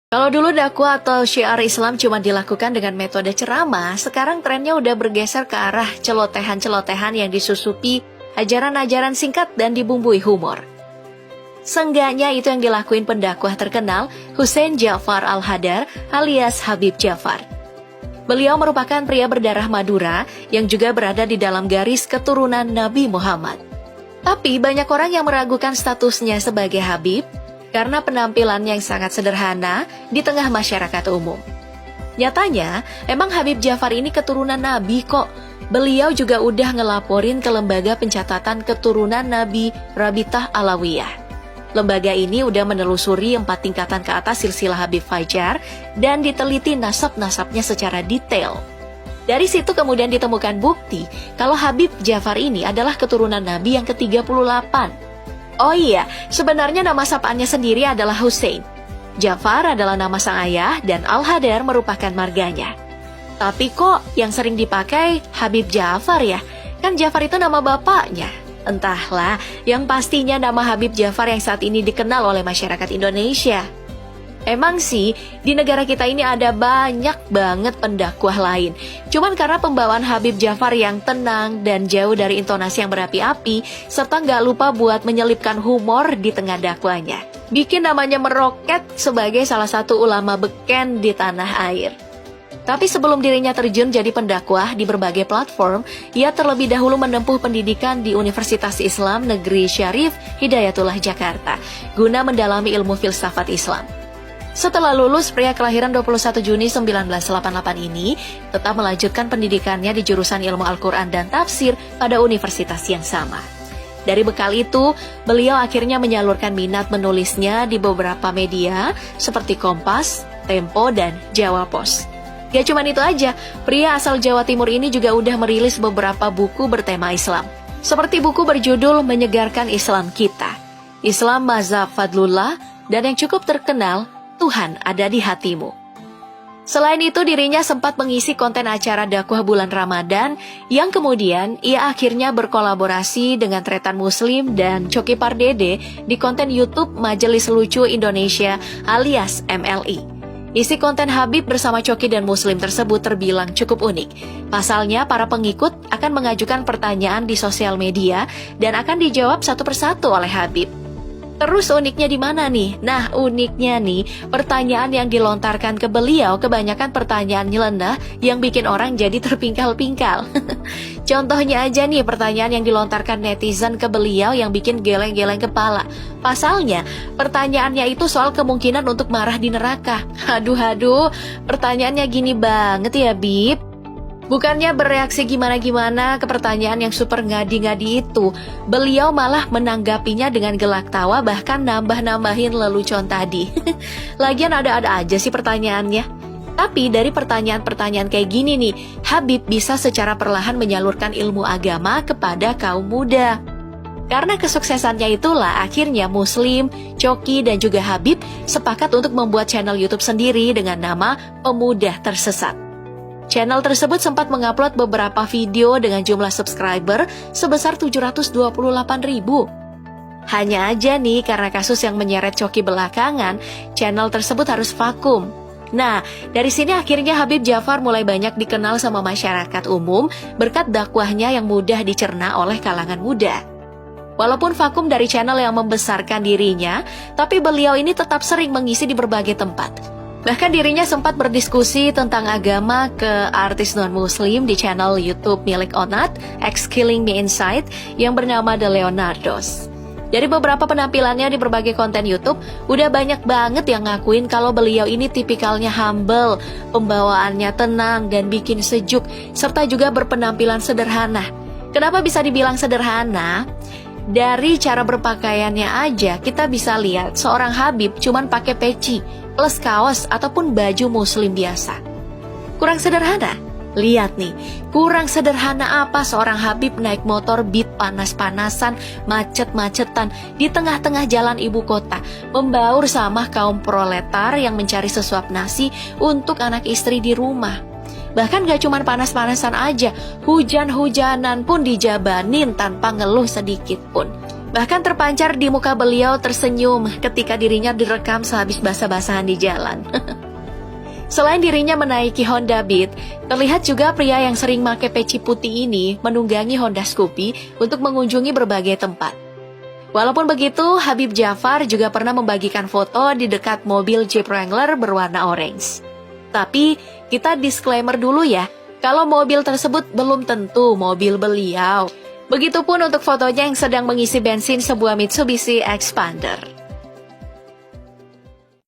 Kalau dulu dakwah atau syiar Islam cuma dilakukan dengan metode ceramah, sekarang trennya udah bergeser ke arah celotehan-celotehan yang disusupi ajaran-ajaran singkat dan dibumbui humor. Seenggaknya itu yang dilakuin pendakwah terkenal Husain Ja'far Al-Hadar alias Habib Ja'far. Beliau merupakan pria berdarah Madura yang juga berada di dalam garis keturunan Nabi Muhammad. Tapi banyak orang yang meragukan statusnya sebagai Habib karena penampilannya yang sangat sederhana di tengah masyarakat umum. Nyatanya, emang Habib Ja'far ini keturunan Nabi kok. Beliau juga udah ngelaporin ke lembaga pencatatan keturunan Nabi Rabitah Alawiyah. Lembaga ini udah menelusuri 4 tingkatan ke atas silsilah Habib Fajar dan diteliti nasab-nasabnya secara detail. Dari situ kemudian ditemukan bukti kalau Habib Ja'far ini adalah keturunan Nabi yang ke-38. Oh iya, sebenarnya nama sapaannya sendiri adalah Husain. Ja'far adalah nama sang ayah dan Al-Hadar merupakan marganya. Tapi kok yang sering dipakai Habib Ja'far ya? Kan Ja'far itu nama bapaknya. Entahlah, yang pastinya nama Habib Ja'far yang saat ini dikenal oleh masyarakat Indonesia. Emang sih, di negara kita ini ada banyak banget pendakwah lain. Cuman karena pembawaan Habib Ja'far yang tenang dan jauh dari intonasi yang berapi-api, serta nggak lupa buat menyelipkan humor di tengah dakwanya, bikin namanya meroket sebagai salah satu ulama beken di tanah air. Tapi sebelum dirinya terjun jadi pendakwah di berbagai platform, ia terlebih dahulu menempuh pendidikan di Universitas Islam Negeri Syarif Hidayatullah Jakarta, guna mendalami ilmu filsafat Islam. Setelah lulus, pria kelahiran 21 Juni 1988 ini tetap melanjutkan pendidikannya di jurusan ilmu Al-Quran dan Tafsir pada universitas yang sama. Dari bekal itu, beliau akhirnya menyalurkan minat menulisnya di beberapa media seperti Kompas, Tempo, dan Jawa Pos. Gak cuma itu aja, pria asal Jawa Timur ini juga udah merilis beberapa buku bertema Islam. Seperti buku berjudul Menyegarkan Islam Kita, Islam Mazhab Fadlullah, dan yang cukup terkenal, Tuhan ada di hatimu. Selain itu, dirinya sempat mengisi konten acara dakwah bulan Ramadan yang kemudian ia akhirnya berkolaborasi dengan Tretan Muslim dan Coki Pardede di konten YouTube Majelis Lucu Indonesia alias MLI. Isi konten Habib bersama Coki dan Muslim tersebut terbilang cukup unik. Pasalnya, para pengikut akan mengajukan pertanyaan di sosial media dan akan dijawab satu persatu oleh Habib. Terus uniknya di mana nih? Nah, uniknya nih, pertanyaan yang dilontarkan ke beliau kebanyakan pertanyaan nyeleneh yang bikin orang jadi terpingkal-pingkal. Contohnya aja nih, pertanyaan yang dilontarkan netizen ke beliau yang bikin geleng-geleng kepala. Pasalnya, pertanyaannya itu soal kemungkinan untuk marah di neraka. Aduh, pertanyaannya gini banget ya, Bib. Bukannya bereaksi gimana-gimana ke pertanyaan yang super ngadi-ngadi itu, beliau malah menanggapinya dengan gelak tawa, bahkan nambah-nambahin lelucon tadi. Lagian ada-ada aja sih pertanyaannya. Tapi dari pertanyaan-pertanyaan kayak gini nih, Habib bisa secara perlahan menyalurkan ilmu agama kepada kaum muda. Karena kesuksesannya itulah akhirnya Muslim, Coki, dan juga Habib sepakat untuk membuat channel YouTube sendiri dengan nama Pemuda Tersesat. Channel tersebut sempat mengupload beberapa video dengan jumlah subscriber sebesar 728.000. Hanya aja nih, karena kasus yang menyeret Coki belakangan, channel tersebut harus vakum. Nah, dari sini akhirnya Habib Ja'far mulai banyak dikenal sama masyarakat umum berkat dakwahnya yang mudah dicerna oleh kalangan muda. Walaupun vakum dari channel yang membesarkan dirinya, tapi beliau ini tetap sering mengisi di berbagai tempat. Bahkan dirinya sempat berdiskusi tentang agama ke artis non-muslim di channel YouTube milik Onat, X Killing Me Inside, yang bernama The Leonardos. Dari beberapa penampilannya di berbagai konten YouTube, udah banyak banget yang ngakuin kalau beliau ini tipikalnya humble, pembawaannya tenang dan bikin sejuk, serta juga berpenampilan sederhana. Kenapa bisa dibilang sederhana? Dari cara berpakaiannya aja kita bisa lihat seorang Habib cuman pakai peci plus kaos ataupun baju muslim biasa. Kurang sederhana? Lihat nih, kurang sederhana apa seorang Habib naik motor Beat panas-panasan, macet-macetan di tengah-tengah jalan ibu kota, membaur sama kaum proletar yang mencari sesuap nasi untuk anak istri di rumah. Bahkan gak cuma panas-panasan aja, hujan-hujanan pun dijabanin tanpa ngeluh sedikit pun. Bahkan terpancar di muka beliau tersenyum ketika dirinya direkam sehabis basa-basahan di jalan. Selain dirinya menaiki Honda Beat, terlihat juga pria yang sering pakai peci putih ini menunggangi Honda Scoopy untuk mengunjungi berbagai tempat. Walaupun begitu, Habib Jafar juga pernah membagikan foto di dekat mobil Jeep Wrangler berwarna orange. Tapi, kita disclaimer dulu ya, kalau mobil tersebut belum tentu mobil beliau. Begitupun untuk fotonya yang sedang mengisi bensin sebuah Mitsubishi Xpander.